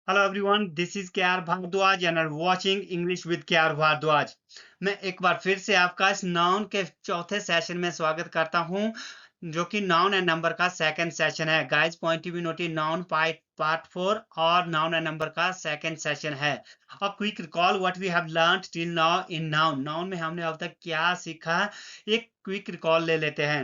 Hello everyone, this is KR Bhardwaj and are watching English with KR Bhardwaj. मैं एक बार फिर से आपका इस नाउन के चौथे सेशन में स्वागत करता हूं, जो कि नाउन एंड नंबर का सेकंड सेशन है। Guys point to be noted, noun part 4 और नाउन एंड नंबर का सेकंड सेशन है। A quick recall what we have learned till now in noun. Noun में हमने अब तक क्या सीखा, एक क्विक रिकॉल ले लेते हैं।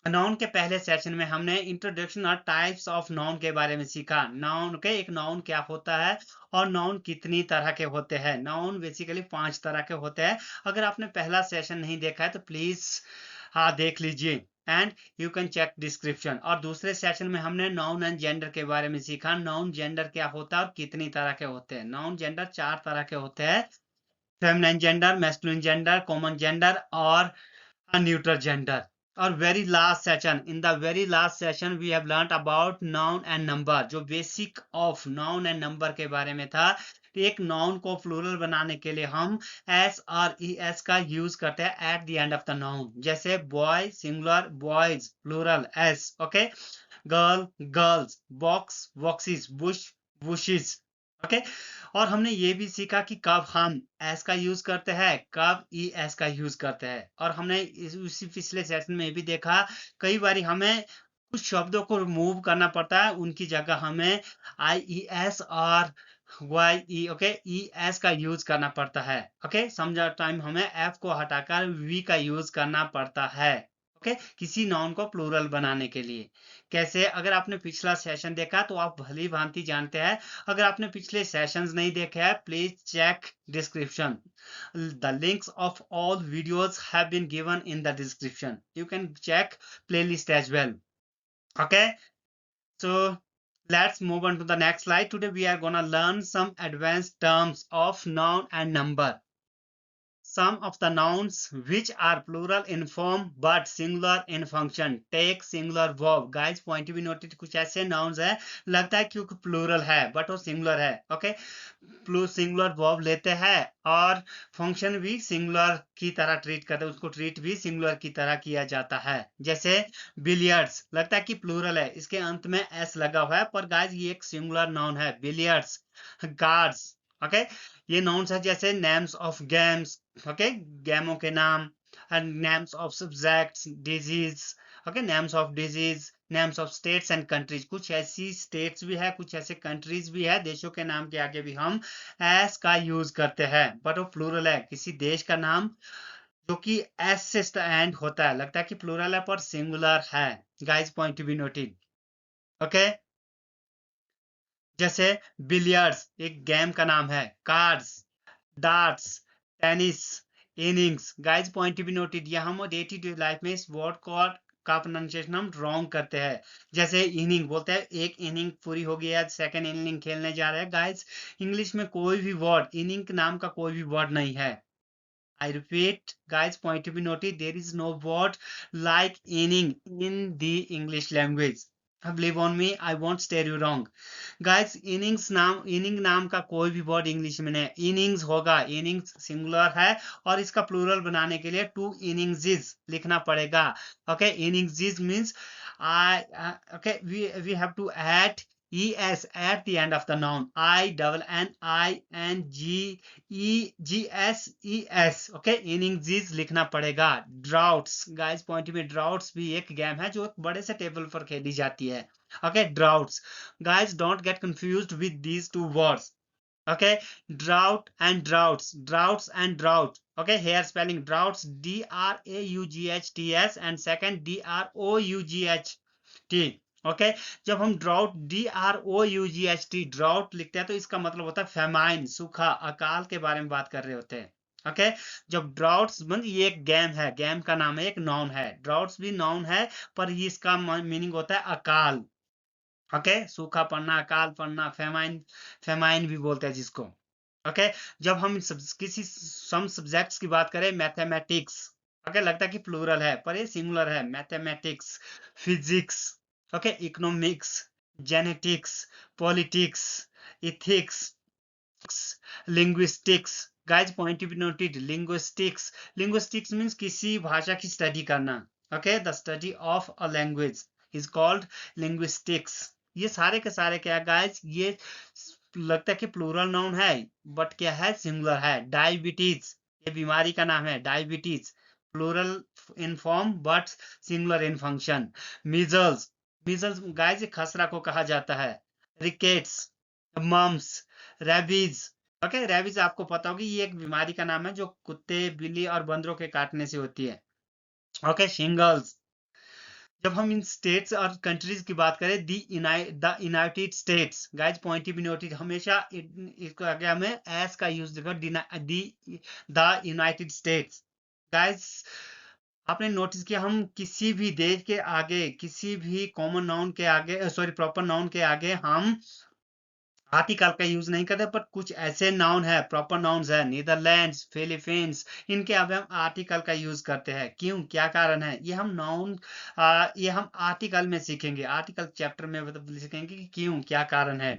नाउन के पहले सेशन में हमने इंट्रोडक्शन और टाइप्स ऑफ नाउन के बारे में सीखा। नाउन के एक नाउन क्या होता है और नाउन कितनी तरह के होते हैं। नाउन बेसिकली 5 तरह के होते हैं। अगर आपने पहला सेशन नहीं देखा है तो प्लीज देख लीजिए and you can check description. और दूसरे सेशन में हमने नाउन एंड जेंडर के बारे में सीखा। नाउन जेंडर क्या होता है और कितनी तरह के होते हैं। नाउन जेंडर 4 तरह के होते हैं: feminine gender, masculine gender, common gender और न्यूट्रल जेंडर। और very last session, in the very last session we have learned about noun and number, जो basic of noun and number के बारे में था। एक नाउन को प्लूरल बनाने के लिए हम एस और ई एस का यूज करते हैं at the end of the noun. जैसे boy singular, boys plural S, okay. Girl girls, box boxes, bush bushes, okay. और हमने ये भी सीखा कि कब हम एस का यूज करते हैं, कब ई एस का यूज करते हैं। और हमने उसी पिछले सेशन में भी देखा, कई बार हमें कुछ शब्दों को रिमूव करना पड़ता है, उनकी जगह हमें आई ई एस और वाई ई, ओके, ई एस का यूज करना पड़ता है। ओके, समझा टाइम हमें एफ को हटाकर वी का यूज करना पड़ता है, ओके, किसी नाउन को प्लूरल बनाने के लिए। कैसे? अगर आपने पिछला सेशन देखा तो आप भली भांति जानते हैं। अगर आपने पिछले सेशंस नहीं देखे हैं, please check description. The links of all videos have been given in the description. You can check playlist as well. Okay, so let's move on to the next slide. Today we are gonna learn some advanced terms of noun and number. Some of the nouns which are plural in form but singular in function take singular verb. Guys point to be noted, कुछ ऐसे nouns है, लगता है क्योंकि plural है but वो singular है, okay? Singular verb लेते हैं और फंक्शन भी सिंगुलर की तरह ट्रीट करते हैं, उसको ट्रीट भी सिंगुलर की तरह किया जाता है। जैसे बिलियर्ड्स, लगता है कि प्लूरल है, इसके अंत में एस लगा हुआ है, पर गाइस ये एक सिंगुलर नाउन है, बिलियर्ड्स। कार्ड्स, ओके, ये नाउन्स है। जैसे नेम्स ऑफ गेम्स, ओके, गेमों के नाम। And names of subjects, disease, okay, names of disease, names of states and countries. कुछ ऐसी स्टेट्स भी है, कुछ ऐसे कंट्रीज भी है, देशों के नाम के आगे भी हम एस का यूज करते हैं, बट वो प्लूरल है। किसी देश का नाम जो कि एस से एंड होता है, लगता है कि प्लूरल है पर सिंगुलर है। Guys point to be noted, okay. जैसे बिलियर्ड्स एक गेम का नाम है, cards, darts, tennis, innings. Guys point to be noted, यहाँ हम डे टू डे लाइफ में इस वर्ड को का प्रोनाउंसिएशन हम रॉन्ग करते हैं। जैसे इनिंग बोलते हैं, एक इनिंग पूरी हो गई है, सेकंड इनिंग खेलने जा रहे हैं। गाइस इंग्लिश में कोई भी वर्ड इनिंग के नाम का कोई भी वर्ड नहीं है। I repeat, guys, point to be noted, there is no word like inning in the English language. Believe on me, I won't steer you wrong. Guys, inning नाम का कोई भी वर्ड इंग्लिश में नहीं। इनिंग्स होगा, innings singular है और इसका प्लूरल बनाने के लिए टू इनिंग्स लिखना पड़ेगा। Okay, innings means okay, we have to add es at the end of the noun. INNINGEGSES, okay, innings लिखना पड़ेगा। ड्राउट्स, गाइस पॉइंट में, ड्राउट्स भी एक गेम है जो एक बड़े से टेबल पर खेली जाती है। Okay, droughts. Guys, don't get confused with these two words. Okay, drought and droughts, droughts and drought. Okay, here spelling droughts, DRAUGHTS and second DROUGHT. Okay, जब हम ड्राउट DROUGHT ड्राउट लिखते हैं तो इसका मतलब होता है फेमाइन, सूखा, अकाल के बारे में बात कर रहे होते हैं। ओके, जब ड्राउट्स मतलब ये एक गेम है, गेम का नाम है, एक नाउन है। ड्राउट्स भी नाउन है पर ये इसका मीनिंग होता है अकाल। ओके, सूखा पड़ना, अकाल पड़ना, फेमाइन, फेमाइन भी बोलते हैं जिसको। ओके, जब हम किसी सम सब्जेक्ट्स की बात करें, मैथमेटिक्स, ओके, लगता है कि प्लूरल है पर ये सिंगुलर है। Mathematics, physics, okay, economics, genetics, politics, ethics, linguistics. Guys point to be noted, linguistics, linguistics means किसी भाषा की स्टडी करना। Okay, the study of a language is called linguistics. ये सारे के सारे क्या गाइस, ये लगता है कि प्लूरल नाउन है, बट क्या है, सिंगुलर है। डायबिटीज, ये बीमारी का नाम है, diabetes, plural in form but singular in function. Measles, measles guys खसरा को कहा जाता है। Rickets, mumps, rabies, okay, rabies आपको पता होगी, ये एक बीमारी का नाम है जो कुत्ते, बिल्ली और बंदरों के काटने से होती है। Okay, shingles. जब हम इन स्टेट्स और कंट्रीज की बात करें, the United states, guys point be noted, हमेशा इसको आगे हमें एस का यूज देखो, द यूनाइटेड स्टेट्स। गाइस आपने नोटिस किया, हम किसी भी देश के आगे, किसी भी कॉमन नाउन के आगे, सॉरी प्रॉपर नाउन के आगे हम आर्टिकल का यूज नहीं करते, पर कुछ ऐसे नाउन है, प्रॉपर नाउन्स है, नीदरलैंड्स, फिलीपींस, इनके आगे हम आर्टिकल का यूज करते हैं। क्यों, क्या कारण है, ये हम नाउन ये हम आर्टिकल में सीखेंगे, आर्टिकल चैप्टर में सीखेंगे कि क्यों, क्या कारण है।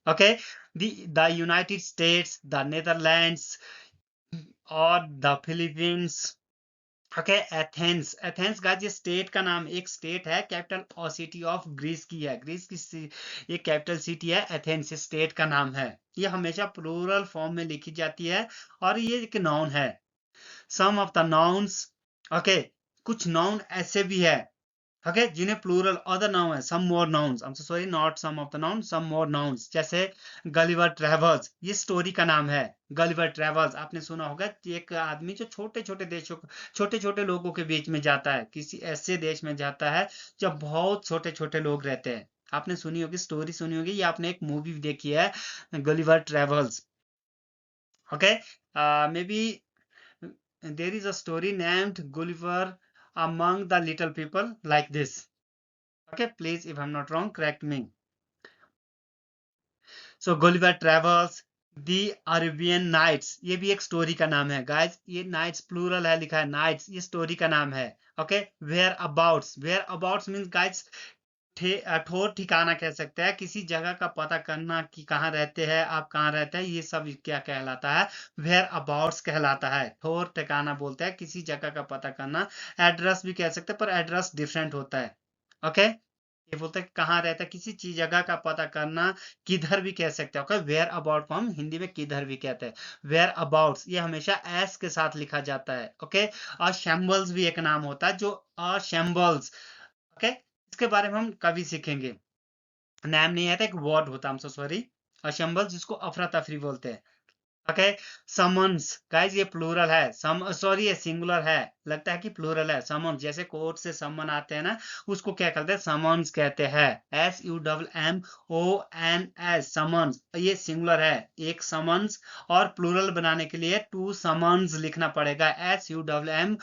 Okay, the United States, the Netherlands और the Philippines. Okay, Athens, Athens guys ये स्टेट का नाम, एक स्टेट है, कैपिटल सिटी ऑफ ग्रीस की है, ग्रीस की ये कैपिटल सिटी है, एथेंस स्टेट का नाम है। ये हमेशा प्लूरल फॉर्म में लिखी जाती है और ये एक नाउन है। Some of the nouns, okay, कुछ नाउन ऐसे भी है, ओके, जिन्हें प्लूरल अदर नाउन है, some more nouns, I am sorry, not some of the noun, some more nouns, जैसे गलिवर ट्रेवल्स, ये स्टोरी का नाम है। गलिवर ट्रेवल्स आपने सुना होगा, एक आदमी जो छोटे छोटे देशों, छोटे छोटे लोगों के बीच में जाता है, किसी ऐसे देश में जाता है जब बहुत छोटे छोटे लोग रहते हैं। आपने सुनी होगी, स्टोरी सुनी होगी, या आपने एक मूवी देखी है, Gulliver travels. Okay, may be there is a story named Gulliver among the little people, like this. Okay, please, if I'm not wrong, correct me. So Gulliver travels, the Arabian Nights, ये भी एक story का नाम है guys, ये nights plural है, लिखा है नाइट्स, ये स्टोरी का नाम है। Okay, whereabouts, whereabouts means guys ठोर ठिकाना कह सकते हैं, किसी जगह का पता करना कि कहाँ रहते हैं आप, कहाँ रहते हैं, ये सब क्या कहलाता है, वेयर अबाउट्स कहलाता है। ठोर ठिकाना बोलते हैं किसी जगह का पता करना। एड्रेस भी कह सकते हैं, पर एड्रेस डिफरेंट होता है। ओके, ये बोलते हैं कहाँ रहता है, किसी चीज जगह का पता करना, किधर भी कह सकते हैं। ओके, वेयर अबाउट को हम हिंदी में किधर भी कहते हैं। वेयर अबाउट्स ये हमेशा एस के साथ लिखा जाता है। ओके, और शैम्बल्स भी एक नाम होता है, जो शैम्बल्स, ओके, इसके बारे में हम कभी सीखेंगे। नाम नहीं आता, एक वर्ड होता है, हम सॉरी, अशंबल, जिसको अफरा तफरी बोलते हैं। ओके, समन्स गाइस ये प्लूरल है, सॉरी ये सिंगुलर है, लगता है कि प्लूरल है। समन्स, जैसे कोर्ट से समन आते हैं ना, उसको क्या कहते हैं, समन्स कहते हैं, SUMMONS, समन्स, ये सिंगुलर है, एक समन्स, और प्लूरल बनाने के लिए टू समन्स लिखना पड़ेगा, SUMMON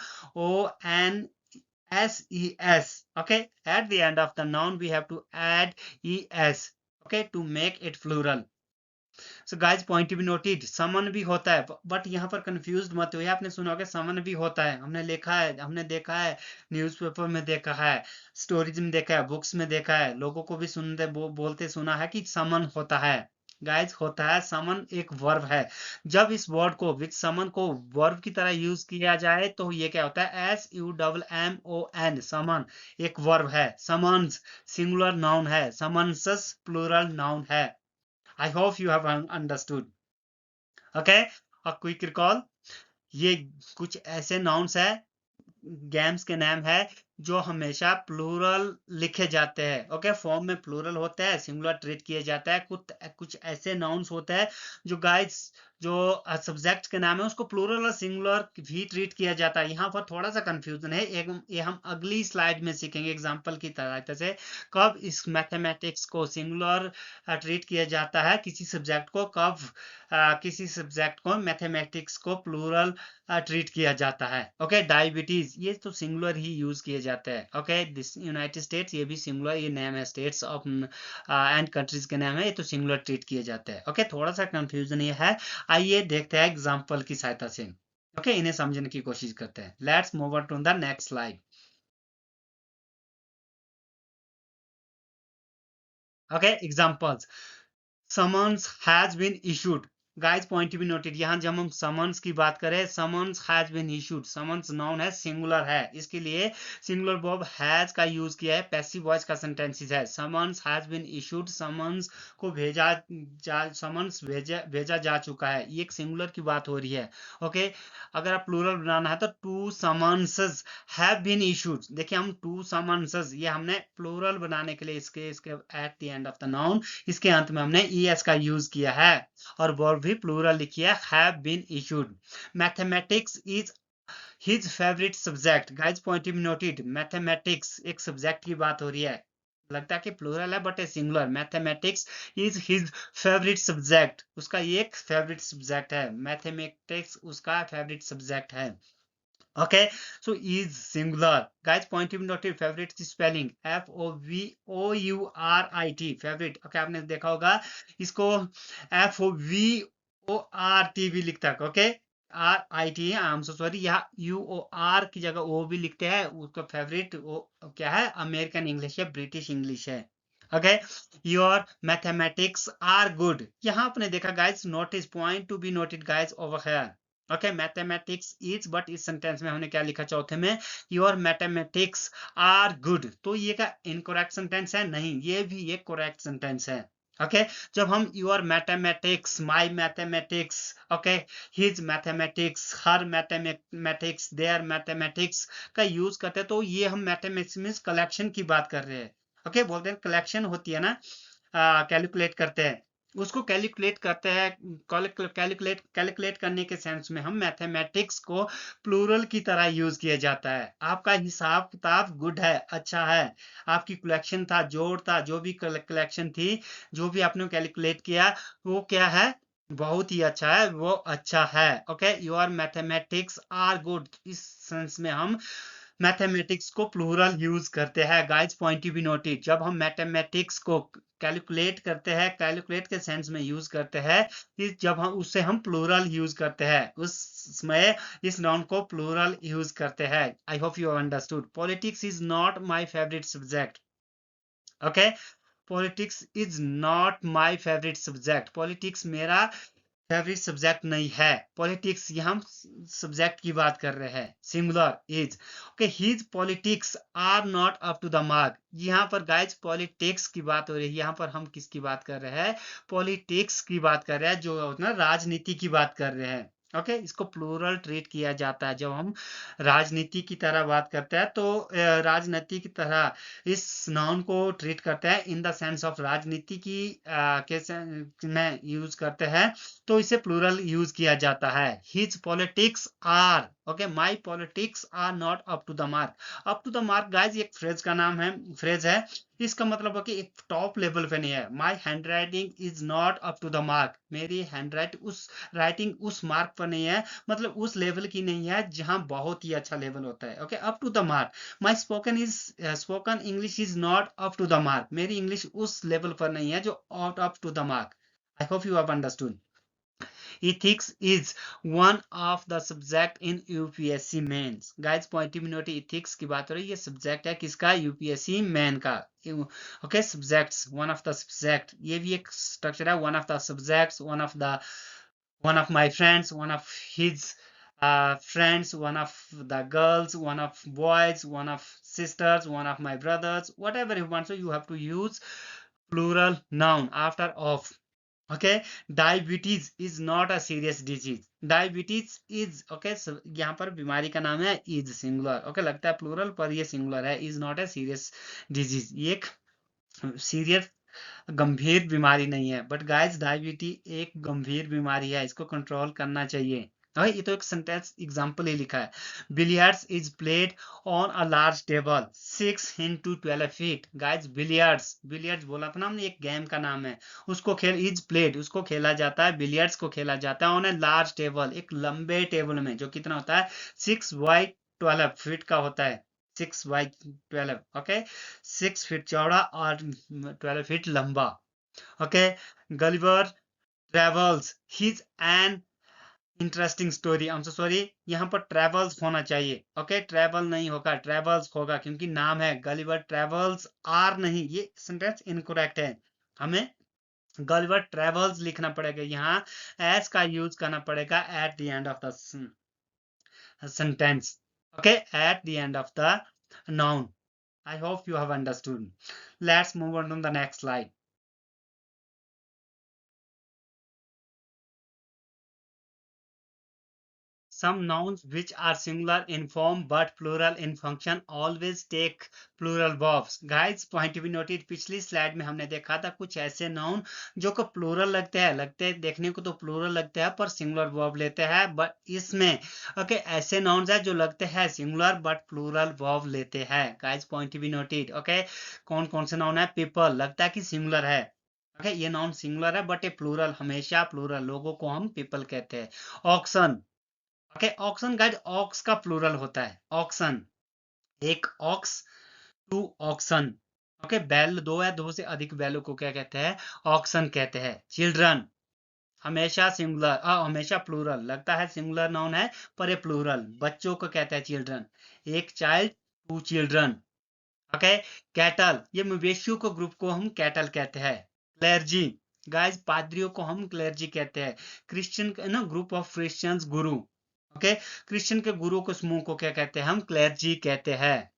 SES. Okay, at the end of the noun we have to add ES, okay, to make it plural. So guys, point to be noted, समन भी होता है, बट यहाँ पर कंफ्यूज मत हो, आपने सुना होगा समन भी होता है, हमने लिखा है, हमने देखा है, न्यूज़पेपर में देखा है, स्टोरीज में देखा है, बुक्स में देखा है, लोगों को भी सुनते बोलते सुना है कि समन होता है। गाइज होता है, समन एक वर्ब है। जब इस वर्ड को, विच समन को वर्ब की तरह यूज किया जाए तो ये क्या होता है, SUMMON, समन एक वर्ब है। समन्स सिंगुलर नाउन है, समन्सस प्लूरल नाउन है। I hope you have understood. Okay, a quick recall, ये कुछ ऐसे नाउन्स है, गेम्स के नाम है, जो हमेशा प्लूरल लिखे जाते हैं। ओके, फॉर्म में प्लूरल होता है, सिंगुलर ट्रीट किया जाता है। कुछ ऐसे नाउन्स होते हैं जो गाइस, जो सब्जेक्ट के नाम है, उसको प्लूरल और सिंगुलर भी ट्रीट किया जाता है। यहाँ पर थोड़ा सा कंफ्यूजन है, ये हम अगली स्लाइड में सीखेंगे एग्जांपल की तरह से, कब इस मैथमेटिक्स को सिंगुलर ट्रीट किया जाता है किसी सब्जेक्ट को, कब किसी सब्जेक्ट को, मैथमेटिक्स को प्लूरल ट्रीट किया जाता है। ओके, डायबिटीज ये तो सिंगुलर ही यूज किए जाते हैं। ओके, दिस यूनाइटेड स्टेट्स, ये भी सिंगुलर, ये नेम है स्टेट्स ऑफ एंड कंट्रीज के नाम है, ये तो सिंगुलर ट्रीट किए जाते हैं। ओके, थोड़ा सा कंफ्यूजन ये है, आइए देखते हैं एग्जांपल की सहायता से। ओके, इन्हें समझने की कोशिश करते हैं। Let's move on to the next slide. Okay, examples, summons has been issued, guys point to be noted, यहाँ जब हम समन्स की बात करें, summons has been issued, summons noun है, सिंगुलर है, इसके लिए सिंगुलर वर्ब हैज का यूज किया है, पैसिव वॉइस का सेंटेंसेस है। Summons has been issued, summons को समन्स भेजा जा चुका है, ये एक सिंगुलर की बात हो रही है। ओके, अगर आप प्लूरल बनाना है तो टू समन्सेस हैव बीन इशूड। देखिए हम टू समन्सेस, ये हमने प्लूरल बनाने के लिए इसके eight the end of the noun, इसके अंत में हमने es का यूज किया है, और वर्ब भी प्लूरल लिखी है, have been issued. Mathematics is his favourite subject, guys point be noted, mathematics एक सब्जेक्ट की बात हो रही है, लगता है कि प्लूरल है but a singular. Mathematics is his favourite subject, उसका एक फेवरेट सब्जेक्ट है, मैथमेटिक्स उसका फेवरेट सब्जेक्ट है। Okay, so is singular. Guys, point to be noted, favorite spelling FOVOURIT, favorite. Okay, आपने देखा होगा इसको FOVORT भी लिखता है, ओके, RIT है, आई एम सो सॉरी, यहाँ UOR की जगह O भी लिखते हैं, उसका फेवरेट क्या है, अमेरिकन इंग्लिश है, ब्रिटिश इंग्लिश है। Okay, your mathematics are good, यहाँ आपने देखा guys, notice point to be noted guys over here. Okay, mathematics is, but इस सेंटेंस में हमने क्या लिखा चौथे में, योर मैथमेटिक्स आर गुड, तो ये का इनकरेक्ट सेंटेंस है, नहीं, ये भी एक करेक्ट सेंटेंस है। ओके, जब हम your mathematics, my mathematics, okay, his mathematics, her mathematics, their mathematics का यूज करते हैं, तो ये हम मैथमेटिक्स मींस कलेक्शन की बात कर रहे हैं। ओके, बोलते हैं कलेक्शन होती है ना, कैलकुलेट करते हैं, उसको कैलकुलेट करते हैं, कैलकुलेट करने के सेंस में हम मैथमेटिक्स को प्लूरल की तरह यूज किया जाता है। आपका हिसाब किताब गुड है, अच्छा है, आपकी कलेक्शन था, जोड़ था, जो भी कलेक्शन थी, जो भी आपने कैलकुलेट किया, वो क्या है, बहुत ही अच्छा है, वो अच्छा है। Okay, your mathematics are good, इस सेंस में हम मैथमेटिक्स को प्लूरल यूज करते हैं। गाइस पॉइंट बी नोटेड, जब हम मैथमेटिक्स को कैलकुलेट करते हैं, कैलकुलेट के सेंस में यूज करते हैं, जब हम उससे हम प्लूरल यूज करते हैं, उसमें इस नाउन को प्लूरल यूज करते हैं। I hope you understood. Politics is not my favourite subject. Okay, politics is not my favourite subject, politics मेरा फेवरेट सब्जेक्ट नहीं है। पॉलिटिक्स, यहाँ सब्जेक्ट की बात कर रहे हैं, singular is. Okay, his politics are not up to the mark, यहाँ पर गाइज पॉलिटिक्स की बात हो रही है, यहाँ पर हम किसकी बात कर रहे हैं, पॉलिटिक्स की बात कर रहे हैं, जो ना राजनीति की बात कर रहे हैं। ओके, इसको प्लूरल ट्रीट किया जाता है, जब हम राजनीति की तरह बात करते हैं, तो राजनीति की तरह इस नाउन को ट्रीट करते हैं, इन द सेंस ऑफ राजनीति की कैसे में यूज करते हैं, तो इसे प्लूरल यूज किया जाता है। His politics are, okay, my politics are not up to the mark. Up to the mark guys एक फ्रेज का नाम है, फ्रेज है, इसका मतलब है कि एक टॉप लेवल पे नहीं है। My handwriting is not up to the mark, मेरी हैंड राइटिंग उस मार्क पर नहीं है, मतलब उस लेवल की नहीं है जहां बहुत ही अच्छा लेवल होता है। Okay, up to the mark. My spoken English is not up to the mark, मेरी इंग्लिश उस लेवल पर नहीं है जो up to the mark. I hope you have understood. Ethics is one of the subject in UPSC mains. Guys, point में note, ethics की बात हो रही है, ये सब्जेक्ट है किसका, UPSC मेन का। Okay, subjects, one of the subject, ये भी एक स्ट्रक्चर है, one of the subjects, one of my friends, one of his friends, one of the girls, one of boys, one of sisters, one of my brothers, whatever you want. So you have to use plural noun after of. Okay, diabetes is not a serious disease. Diabetes is, okay, so यहाँ पर बीमारी का नाम है, is singular. Okay, लगता है plural पर ये सिंगुलर है, is not a serious disease, ये एक सीरियस गंभीर बीमारी नहीं है। बट गाइस, डायबिटीज एक गंभीर बीमारी है, इसको कंट्रोल करना चाहिए। ये तो एक सेंटेंस एग्जांपल ही लिखा है। Billiards is played on a large table 6 into 12 feet. Guys, billiards बोला था ना हमने, एक गेम का नाम है, उसको इज प्लेड, उसको खेला जाता है, बिलियर्ड्स को खेला जाता है ऑन ए लार्ज टेबल, एक लंबे टेबल में, जो कितना होता है, 6/12 फीट का होता है, 6/12। ओके, 6 फीट चौड़ा और 12 फीट लंबा। Okay, Gulliver travels his an interesting story, I am so sorry, यहाँ पर ट्रेवल्स होना चाहिए। ओके, ट्रेवल नहीं होगा, ट्रेवल्स होगा, क्योंकि नाम है। गलिवर ट्रेवल्स आर नहीं, ये सेंटेंस इनकरेक्ट है, हमें गलिवर ट्रेवल्स लिखना पड़ेगा, यहाँ एस का यूज करना पड़ेगा eight the end of the sentence. Okay, at the end of the noun. I hope you have understood. Let's move on to the next slide. Some nouns which are singular in form but plural in function always take plural verbs. Guys, point to be noted, पिछली slide में हमने देखा था कुछ ऐसे noun जो को plural लगते हैं देखने को तो प्लूरल लगते हैं पर सिंगुलर वर्ब लेते हैं, बट इसमें ओके ऐसे नाउन्स है जो लगते हैं सिंगुलर बट प्लूरल वर्ब लेते हैं. Guys, point to be noted. Okay, कौन कौन से नाउन है? पीपल लगता है कि सिंगुलर है. ओके, ये नाउन सिंगुलर है बट ये प्लूरल, हमेशा प्लूरल, लोगों को हम पीपल कहते हैं. Oxen. Okay, oxen guide, ox का प्लूरल होता है ऑक्सन, एक ऑक्स, टू ऑक्सन. ओके, बैल दो है, दो से अधिक बैलों को क्या कहते हैं? ऑक्सन कहते हैं. चिल्ड्रन हमेशा सिंगुलर, हमेशा प्लूरल लगता है, सिंगुलर नाउन है पर ये प्लूरल, बच्चों को कहते हैं चिल्ड्रन, एक child, two children. Okay, cattle, ये मवेशियों को ग्रुप को हम कैटल कहते हैं. क्लेर्जी गाइस, पादरियों को हम क्लेर्जी कहते हैं. क्रिश्चियन ना, group of Christians, Guru. Okay, Christian के गुरु को समूह को क्या कहते हैं? हम क्लेर्जी कहते हैं.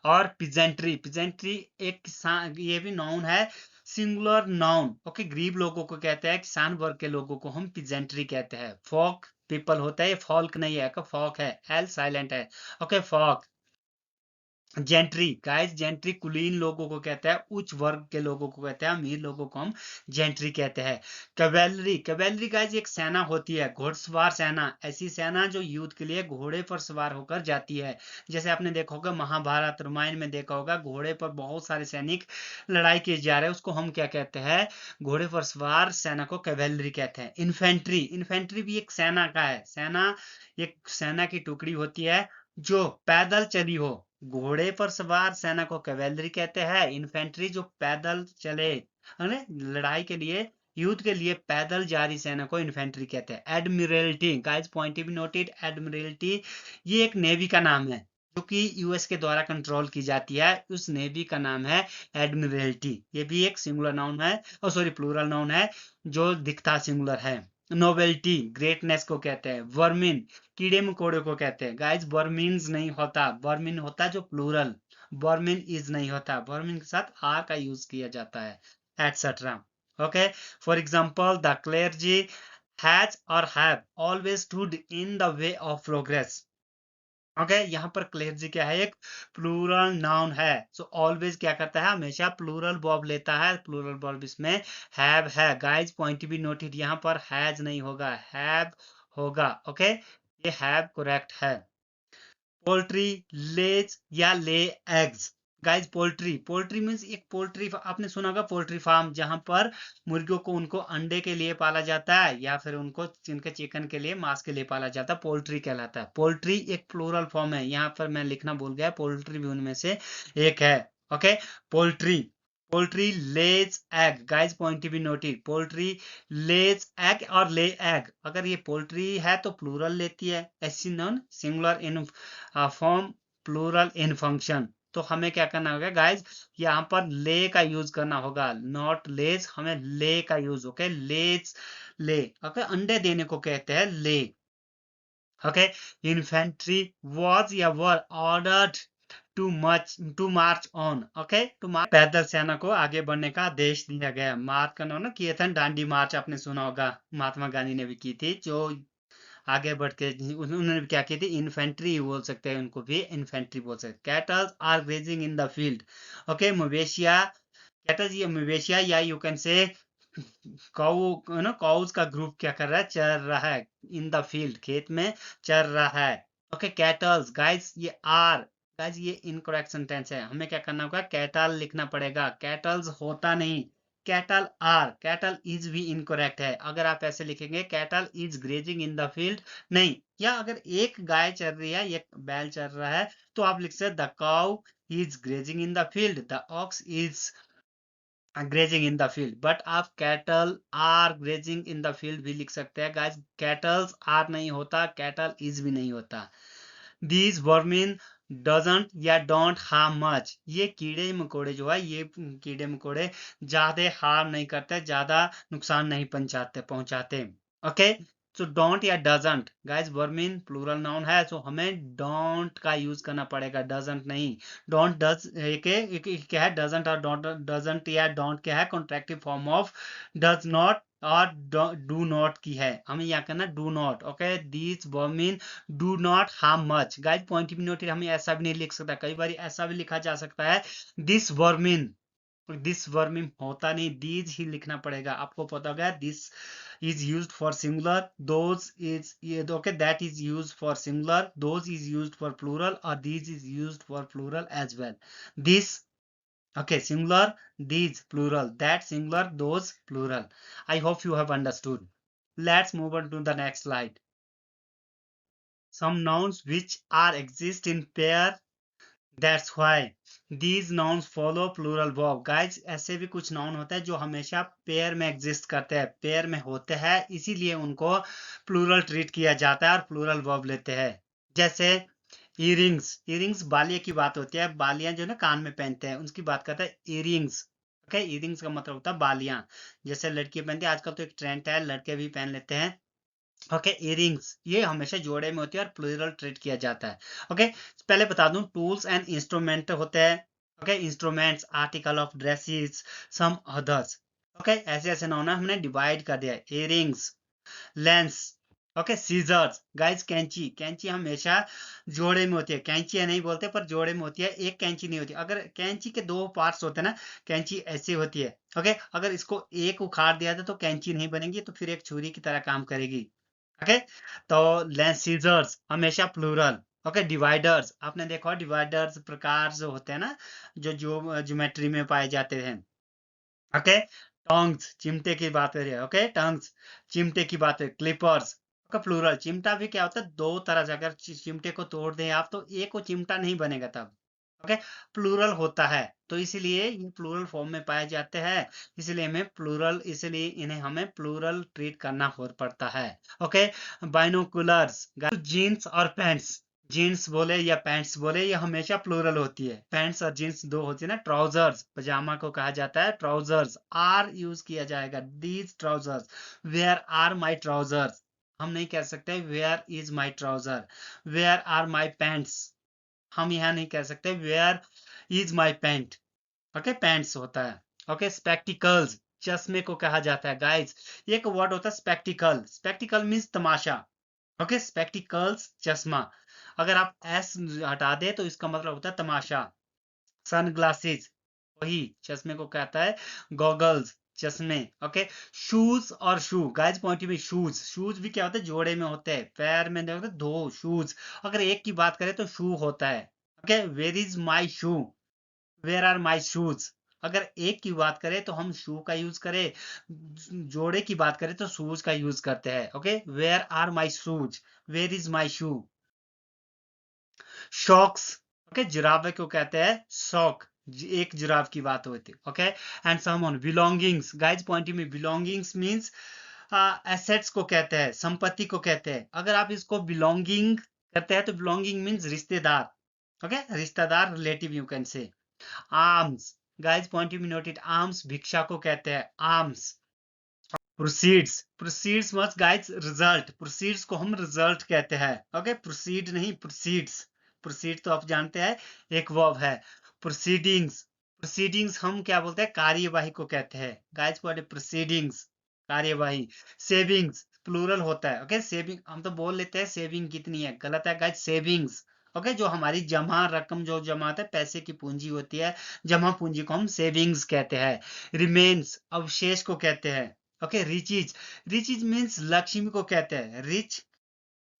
और पिजेंट्री, पिजेंट्री एक किसान, ये भी नाउन है, सिंगुलर नाउन. ओके, गरीब लोगों को कहते हैं, किसान वर्ग के लोगों को हम पिजेंट्री कहते हैं. फॉक पीपल होता है, फॉल्क नहीं है, फॉक है, एल साइलेंट है. Okay, folk. Gentry guys, gentry कुलीन लोगों को कहते हैं, उच्च वर्ग के लोगों को कहते हैं, अमीर लोगों को हम जेंट्री कहते हैं. कैवेलरी, कैवेलरी गाइस एक सेना होती है, घोड़सवार सेना, ऐसी सेना जो युद्ध के लिए घोड़े पर सवार होकर जाती है. जैसे आपने देखा होगा महाभारत रामायण में देखा होगा, घोड़े पर बहुत सारे सैनिक लड़ाई किए जा रहे हैं, उसको हम क्या कहते हैं? घोड़े पर सवार सेना को कैवेलरी कहते हैं. इन्फेंट्री, इन्फेंट्री भी एक सेना का है, सेना एक सेना की टुकड़ी होती है जो पैदल चली हो. घोड़े पर सवार सेना को कैवेलरी कहते हैं. इन्फेंट्री जो पैदल चले, है लड़ाई के लिए, युद्ध के लिए पैदल जा रही सेना को इन्फेंट्री कहते हैं. Admiralty guys, point to be noted, Admiralty ये एक नेवी का नाम है जो कि यूएस के द्वारा कंट्रोल की जाती है, उस नेवी का नाम है एडमिरल्टी. ये भी एक सिंगुलर नाउन है, सॉरी प्लूरल नाउन है जो दिखता सिंगुलर है. नोवेल्टी ग्रेटनेस को कहते हैं. वर्मिन कीड़े मकोड़े को कहते हैं. गाइस, वर्मिन्स नहीं होता, वर्मिन होता जो प्लूरल, वर्मिन इज नहीं होता, वर्मिन के साथ आर का यूज किया जाता है, etcetera. Okay, for example the clergy has और have always stood in the way of progress. Okay, यहाँ पर क्लेर्जी क्या है? एक प्लूरल नाउन है. सो ऑलवेज क्या करता है? हमेशा प्लूरल वर्ब लेता है. प्लूरल वर्ब इसमें हैव है. गाइस, पॉइंट बी नोटेड, यहाँ पर हैज नहीं होगा, हैव होगा. ओके, ये हैव करेक्ट है. पोल्ट्री लेज या lay eggs. Guys, poultry, poultry means एक पोल्ट्री, आपने सुना होगा पोल्ट्री फार्म, जहां पर मुर्गियों को उनको अंडे के लिए पाला जाता है या फिर उनको जिनके चिकन के लिए, मांस के लिए पाला जाता है, पोल्ट्री कहलाता है. पोल्ट्री एक प्लूरल फॉर्म है, यहाँ पर मैं लिखना भूल गया, पोल्ट्री भी उनमें से एक है. Okay, poultry, poultry lays egg. Guys, point to be noted, poultry lays egg और ले एग, अगर ये पोल्ट्री है तो प्लूरल लेती है, ऐसी non singular in form, plural in function. तो हमें क्या करना होगा गाइज? यहाँ पर ले का यूज करना होगा, नॉट लेज, हमें ले का यूज. ओके, लेज ले. ओके, अंडे देने को कहते हैं ले. ओके, इन्फेंट्री वॉज या were ordered to march on. Okay, to march, पैदल सेना को आगे बढ़ने का आदेश दिया गया. मार्च करना ना, किए थे डांडी मार्च, आपने सुना होगा, महात्मा गांधी ने भी की थी, जो आगे बढ़ के उन्होंने भी क्या की थी? इन्फेंट्री बोल सकते हैं, उनको भी इन्फेंट्री बोल सकते हैं. Cattles are grazing in the field. Okay, मवेशिया, कैटल्स ये मवेशिया, या यू कैन से काउ, ना काउज का ग्रुप क्या कर रहा है? चर रहा है इन द फील्ड, खेत में चर रहा है. ओके, कैटल्स गाइस, ये आर, गाइस ये इनकरेक्ट सेंटेंस है, हमें क्या करना होगा? कैटल लिखना पड़ेगा, कैटल्स होता नहीं, कैटल आर. कैटल इज भी इनकरेक्ट है, अगर आप ऐसे लिखेंगे cattle is grazing in the field, नहीं. या अगर एक गाय चल रही है, एक बैल चल रहा है, तो आप लिख सकते the cow is grazing in the field, the ox is grazing in the field. But आप cattle are grazing in the field भी लिख सकते हैं. गाइस, कैटल्स आर नहीं होता, कैटल इज भी नहीं होता. These vermin डजंट या डोंट हार्म मच। ये कीड़े मकोड़े जो है, ये कीड़े मकोड़े ज्यादा हार्म नहीं करते, ज्यादा नुकसान नहीं पहुंचाते। ओके, सो डोंट या doesn't guys vermin plural noun है, सो हमें डोंट का यूज करना पड़ेगा, डजंट नहीं। डोंट डज एक क्या है, डजंट और डोंट, डजंट या डोंट क्या है, कॉन्ट्रैक्टिव फॉर्म ऑफ डज नॉट और डू नॉट की है, हमें यहाँ करना do not. Okay, these vermin do not harm much. Guys point भी नोटेड, हमें ऐसा भी नहीं लिख सकता, कई बार ऐसा भी लिखा जा सकता है दिस वर्मिन, दिस वर्मिन होता नहीं, दीज ही लिखना पड़ेगा। आपको पता होगा this is used for singular, those is okay, that is used for singular, those is used for plural, or these is used for plural as well. This okay, singular, these plural, that singular, those plural. I hope you have understood. Let's move on to the next slide. Some nouns which are exist in pair, that's why these nouns follow plural verb. Guys, ऐसे भी कुछ noun होते हैं जो हमेशा pair में exist करते हैं, पेयर में होते हैं, इसीलिए उनको प्लूरल ट्रीट किया जाता है और प्लूरल वर्ब लेते हैं। जैसे इयरिंग्स, इयरिंग्स बालियां की बात होती है, बालियां जो ना कान में पहनते हैं उसकी बात करते हैं इयरिंग्स। ओके, इयरिंग्स का मतलब होता है बालियां, जैसे लड़की पहनती है, आजकल तो एक ट्रेंड है, लड़के भी पहन लेते हैं। ओके, इयरिंग्स ये हमेशा जोड़े में होती है और प्लूरल ट्रीट किया जाता है। ओके, पहले बता दूं, टूल्स एंड इंस्ट्रूमेंट होते हैं। Okay, instruments, article of dresses, some others. Okay, ऐसे ऐसे नाउन हमने डिवाइड कर दिया। Earrings, lens, okay, scissors. Guys कैंची, कैंची हमेशा जोड़े में होती है, कैंची है नहीं बोलते पर जोड़े में होती है, एक कैंची नहीं होती। अगर कैंची के दो पार्ट्स होते हैं ना, कैंची ऐसी होती है। ओके, अगर इसको एक उखाड़ दिया जाए तो कैंची नहीं बनेगी, तो फिर एक छुरी की तरह काम करेगी। ओके, तो लेंस, सीजर्स हमेशा प्लूरल। ओके, डिवाइडर्स, आपने देखा डिवाइडर्स प्रकार जो होते हैं ना, जो ज्योमेट्री में पाए जाते हैं। ओके, टंग्स, चिमटे की बात करिए। ओके, टंग्स, चिमटे की बात है। Clippers, okay, plural. चिमटा भी क्या होता है, दो तरह से, अगर चिमटे को तोड़ दें आप तो एक को चिमटा नहीं बनेगा तब। ओके, प्लूरल होता है, तो इसीलिए ये प्लूरल फॉर्म में पाए जाते हैं, इसलिए हमें प्लूरल, इसलिए इन्हें हमें प्लूरल ट्रीट करना हो पड़ता है। ओके, बाइनोकुलर्स, जीन्स और पैंट्स, जीन्स बोले या पैंट्स बोले, ये हमेशा प्लूरल होती है। पैंट्स और जीन्स दो होती है ना। ट्राउजर्स, पजामा को कहा जाता है ट्राउजर्स, आर यूज किया जाएगा, these trousers. Where are my trousers, हम नहीं कह सकते where is my trouser. Where are my pants, हम यहाँ नहीं कह सकते where is my pant. Okay, pants होता है। ओके, स्पेक्टिकल्स, चश्मे को कहा जाता है। गाइज एक वर्ड होता है स्पेक्टिकल, स्पेक्टिकल मीन्स तमाशा। ओके, स्पेक्टिकल्स चश्मा, अगर आप एस हटा दे तो इसका मतलब होता है तमाशा। सन ग्लासेस, वही चश्मे को कहता है गॉगल्स, चश्मे। ओके, शूज और शू, गाइस पॉइंट में शूज, शूज भी क्या होता है, जोड़े में होते हैं, पैर में देखो दो शूज, अगर एक की बात करें तो शू होता है। Okay, where is my shoe, where are my shoes, अगर एक की बात करें तो हम शू का यूज करें, जोड़े की बात करें तो शूज का यूज करते हैं। Okay, where are my shoes, where is my shoe. Socks, okay, जुराबे को कहते हैं शॉक, एक जुराब की बात होती है। Okay, and someone, belongings, guys point में बिलोंगिंग्स मींस एसेट्स को कहते हैं, संपत्ति को कहते हैं। अगर आप इसको बिलोंगिंग करते हैं तो बिलोंगिंग मींस रिश्तेदार। ओके, रिश्तेदार, रिलेटिव यू कैन से। आर्म्स, गाइस पॉइंट में नोटेड, आर्म्स भिक्षा को कहते हैं, arms. Proceeds, proceeds much guys result, proceeds को हम रिजल्ट कहते हैं। ओके, प्रोसीड नहीं, प्रोसीड्स, प्रोसीड तो आप जानते हैं एक वर्ब है। प्रोसीडिंग्स, प्रोसीडिंग्स हम क्या बोलते हैं, कार्यवाही को कहते हैं। गाइस व्हाट इज प्रोसीडिंग्स, कार्यवाही। सेविंग्स प्लूरल होता है। ओके, सेविंग हम तो बोल लेते हैं सेविंग कितनी है, गलत है गाइस, सेविंग्स। ओके, जो हमारी जमा रकम जो जमा होता है, पैसे की पूंजी होती है, जमा पूंजी को हम सेविंग्स कहते हैं। रिमेन्स अवशेष को कहते हैं। Okay, reaches, reaches means Lakshmi को कहते हैं, रिच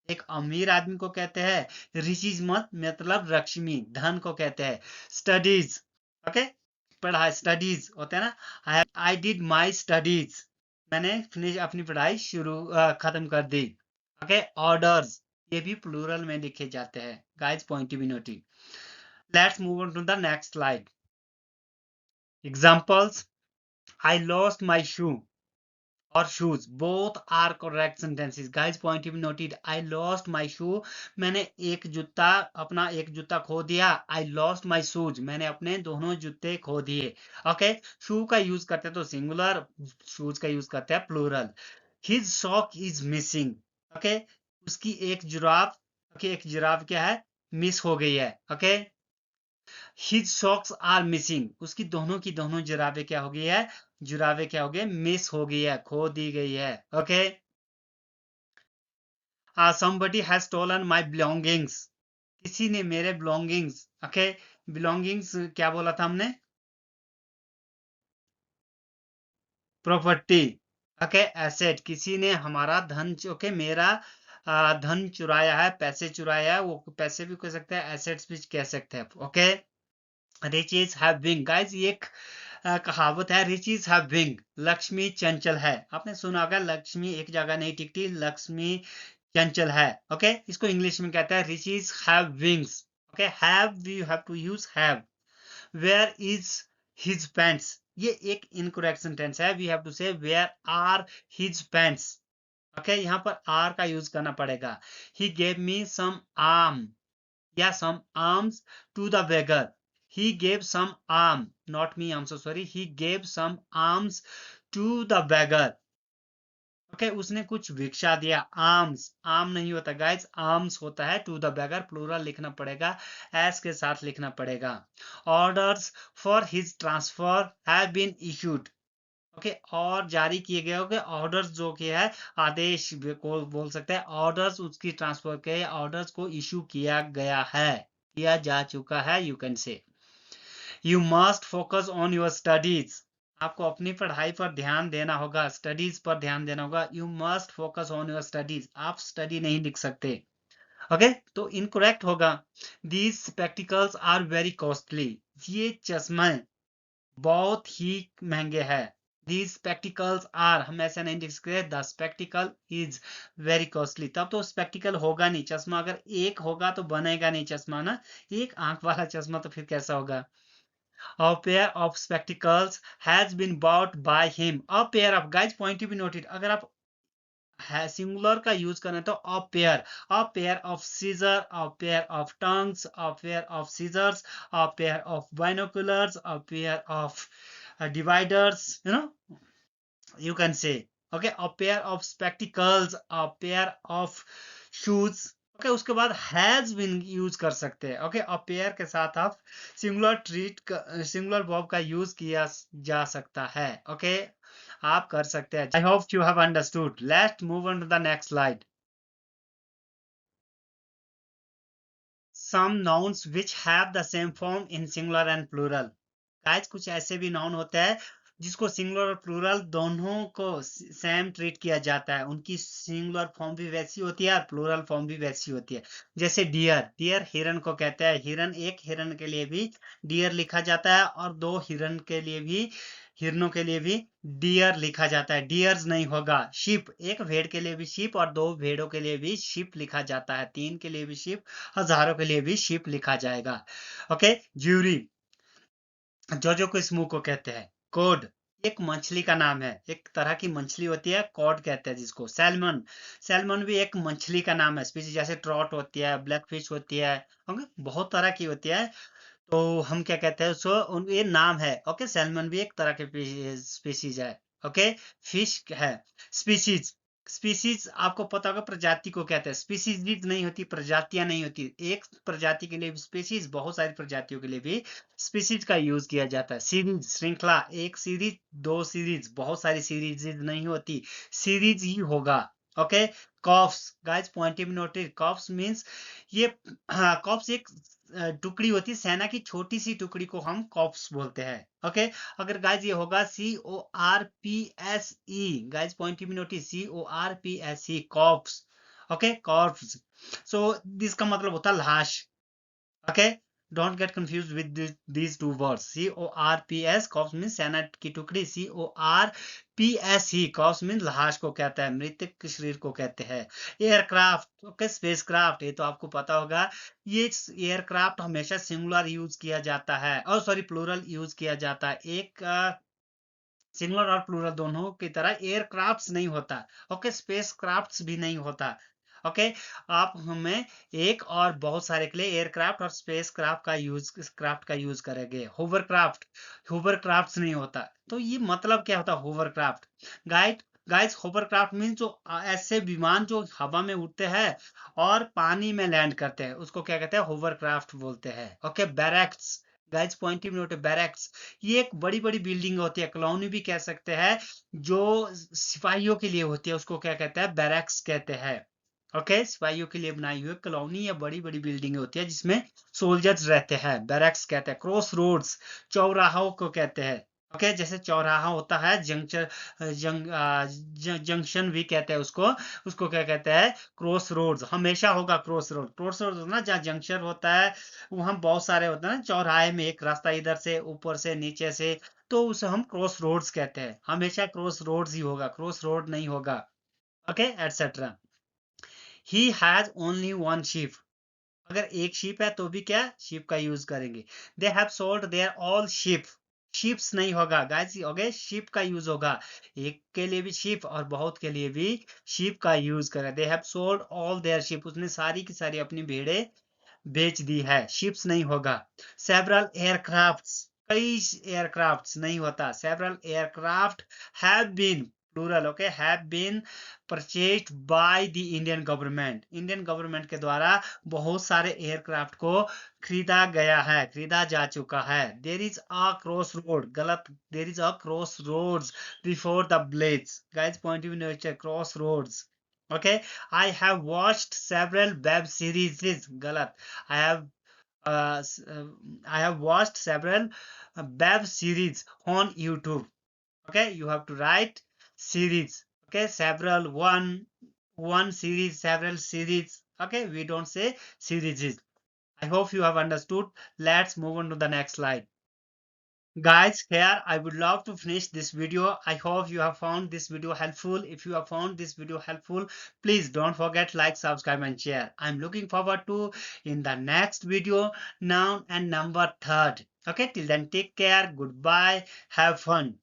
एक अमीर आदमी को कहते हैं, रिचीज मत मतलब लक्ष्मी, धन को कहते हैं। स्टडीज, ओके, पढ़ाई, स्टडीज होते हैं ना, आई डिड माई स्टडीज, मैंने अपनी पढ़ाई खत्म कर दी। ओके, ऑर्डर्स, ये भी प्लूरल में लिखे जाते हैं। Guys point be noting. Let's move on to the next slide. Examples, I lost my shoe, और shoes, both are correct sentences. Guys point you noted, I lost my shoe, मैंने अपना एक जूता खो दिया। आई लॉस्ट माय शूज, मैंने अपने दोनों जूते खो दिए। ओके, शू का यूज करते हैं तो सिंगुलर, शूज का यूज करते हैं plural. His sock is missing. Okay, उसकी एक जुराब, ओके एक जुराब क्या है, मिस हो गई है। Okay, his socks are missing, उसकी दोनों की दोनों जुराबें क्या हो गई है, जुराबें क्या हो गई, मिस हो गई है, खो दी गई है। Okay, somebody has stolen my belongings, किसी ने मेरे belongings, ओके belongings क्या बोला था हमने, प्रॉपर्टी, ओके एसेट, किसी ने हमारा धन, ओके मेरा धन चुराया है, पैसे चुराया है, वो पैसे भी कह सकते हैं, एसेट्स भी कह सकते हैं। Okay, riches have wing, guys ये एक कहावत है, रिचेज हैव विंग, लक्ष्मी चंचल है। आपने सुना होगा लक्ष्मी एक जगह नहीं टिकती, लक्ष्मी चंचल है। ओके, इसको इंग्लिश में कहते हैं riches have wings. Okay, have you have to use have. Where is his pants, ये एक इनकरेक्ट सेंटेंस है, we have to say where are his pants. Okay, यहाँ पर आर का यूज करना पड़ेगा। He gave me some arm या some arms to the beggar. He gave some arm, not me, I'm so sorry. He gave some arms to the beggar. Okay, उसने कुछ भिक्षा दिया। आर्म्स, आर्म नहीं होता गाइज, आर्म्स होता है। To the beggar plural लिखना पड़ेगा, एस के साथ लिखना पड़ेगा। Orders for his transfer have been issued. Okay, और जारी किए गए होंगे। ऑर्डर्स जो कि है आदेश को बोल सकते हैं, ऑर्डर्स उसकी ट्रांसफर के ऑर्डर्स को इशू किया गया है, किया जा चुका है, यू कैन से। You must focus on your studies, आपको अपनी पढ़ाई पर ध्यान देना होगा, स्टडीज पर ध्यान देना होगा। You must focus on your studies, आप स्टडी नहीं लिख सकते। ओके, तो इनकरेक्ट होगा। These spectacles are very costly, ये चश्मे बहुत ही महंगे हैं। These spectacles are, हम ऐसा नहीं लिख सकते, the spectacle is very costly, तब तो spectacle होगा नहीं, चश्मा अगर एक होगा तो बनेगा नहीं चश्मा ना, एक आंख वाला चश्मा तो फिर कैसा होगा। A pair of spectacles has been bought by him. A pair of, guys point to be noted, अगर आप सिंगुलर का यूज करें तो a pair of scissor, a pair of tongs, a pair of scissors, a pair of binoculars, a pair of dividers, you can say. Okay, a pair of spectacles, a pair of shoes. Okay, उसके बाद has been use कर सकते हैं। Okay, a pair के साथ आप singular verb का use किया जा सकता है। ओके, आप कर सकते हैं। I hope you have understood. Let's move on to the next slide. Some nouns which have the same form in singular and plural. Guys कुछ ऐसे भी नाउन होते हैं जिसको सिंगुलर और प्लूरल दोनों को सेम ट्रीट किया जाता है, उनकी सिंगुलर फॉर्म भी वैसी होती है और प्लूरल फॉर्म भी वैसी होती है। जैसे डियर, डियर हिरन को कहते हैं, हिरन, एक हिरन के लिए भी डियर लिखा जाता है और दो हिरन के लिए भी, हिरनों के लिए भी डियर लिखा जाता है, डियर्स नहीं होगा। शिप, एक भेड़ के लिए भी शिप और दो भेड़ों के लिए भी शिप लिखा जाता है, तीन के लिए भी शिप, हजारों के लिए भी शिप लिखा जाएगा। ओके, ज्यूरी, जोजो को स्मू को कहते हैं। कोड, एक मछली का नाम है, एक तरह की मछली होती है, कॉड कहते हैं जिसको। सैल्मन, सैल्मन भी एक मछली का नाम है, स्पीशीज जैसे ट्रॉट होती है, ब्लैक फिश होती है, ओके बहुत तरह की होती है। तो हम क्या कहते हैं उसको, ये नाम है। ओके, सैल्मन भी एक तरह के स्पीशीज है। ओके, फिश है। स्पीशीज, स्पीशीज आपको पता होगा प्रजाति को कहते हैं, स्पीशीज नहीं होती, प्रजातियां नहीं होती। एक प्रजाति के लिए स्पीशीज, बहुत सारी प्रजातियों के लिए भी स्पीशीज का यूज किया जाता है। सीरीज, श्रृंखला, एक सीरीज, दो सीरीज, बहुत सारी सीरीज नहीं होती, सीरीज ही होगा। Okay, coughs, guys point noted, coughs means ये, हाँ कॉप्स एक टुकड़ी होती है, सेना की छोटी सी टुकड़ी को हम कॉप्स बोलते हैं। ओके, अगर गाइज ये होगा CORPSE, guys point be notice, CORPSE, corpse. Okay, corps, so इसका मतलब होता है लाश। Okay, don't get confuse with these two words. CORPS, corps mean सेना की टुकड़ी, CORPSE, कॉप्स मीन लाश को कहता है, मृतक शरीर को कहते हैं। एयरक्राफ्ट, ओके स्पेस क्राफ्ट, ये तो आपको पता होगा, ये एयरक्राफ्ट हमेशा सिंगुलर यूज किया जाता है, और सॉरी प्लूरल यूज किया जाता है। एक सिंगुलर और प्लूरल दोनों की तरह एयरक्राफ्ट्स नहीं होता। ओके, स्पेस क्राफ्ट्स भी नहीं होता। ओके, आप हमें एक और बहुत सारे के लिए एयरक्राफ्ट और स्पेस क्राफ्ट का यूज करेंगे। होवरक्राफ्ट्स नहीं होता। तो ये मतलब क्या होता है hovercraft? Guide guys, hovercraft mean जो ऐसे विमान जो हवा में उड़ते हैं और पानी में लैंड करते हैं, उसको क्या कहते हैं? होवरक्राफ्ट बोलते हैं। Okay, barracks, guys pointing note, barracks ये एक बड़ी बड़ी बिल्डिंग होती है, कॉलोनी भी कह सकते हैं, जो सिपाहियों के लिए होती है, उसको क्या कहते हैं? बैरक्स कहते हैं। ओके, सिपाहियों के लिए बनाई हुई कॉलोनी या बड़ी बड़ी बिल्डिंग होती है जिसमें सोल्जर्स रहते हैं, बैरक्स कहते हैं। क्रॉस रोड्स, चौराहों को कहते हैं। ओके, जैसे चौराहा होता है, जंक्शन भी कहते हैं उसको। उसको क्या कहते हैं? Cross roads. हमेशा होगा क्रॉस रोड ना, जहाँ जंक्शन होता है वहां बहुत सारे होते हैं ना चौराहे में, एक रास्ता इधर से ऊपर से नीचे से, तो उसे हम क्रॉस रोड्स कहते हैं। हमेशा क्रॉस रोड्स ही होगा, क्रॉस रोड नहीं होगा। Okay, etcetera. He has only one sheep, अगर एक शीप है तो भी क्या शीप का यूज करेंगे। दे have sold there all sheep, ships नहीं होगा गाइस। ओके, शीप का यूज होगा, एक के लिए भी शीप और बहुत के लिए भी शीप का यूज करें। They have sold all their sheep, उसने सारी की सारी अपनी भेड़े बेच दी है, शिप्स नहीं होगा। सेवरल एयरक्राफ्ट्स, कई एयरक्राफ्ट्स नहीं होता। Several aircraft have been, plural, okay, have been purchased by the Indian government, Indian government के द्वारा बहुत सारे एयरक्राफ्ट को खरीदा गया है, खरीदा जा चुका है। There is a cross road, गलत, there is a cross roads before the blades, guys point of view cross roads. Okay, I have watched several web series. Galat. I have I have watched several web series on YouTube. Okay, you have to write series. Okay, several, one series, several series. Okay, we don't say series. I hope you have understood. Let's move on to the next slide. Guys, here I would love to finish this video. I hope you have found this video helpful. If you have found this video helpful, please don't forget like, subscribe and share. I'm looking forward to in the next video, noun and number third. Okay, till then take care, goodbye, have fun.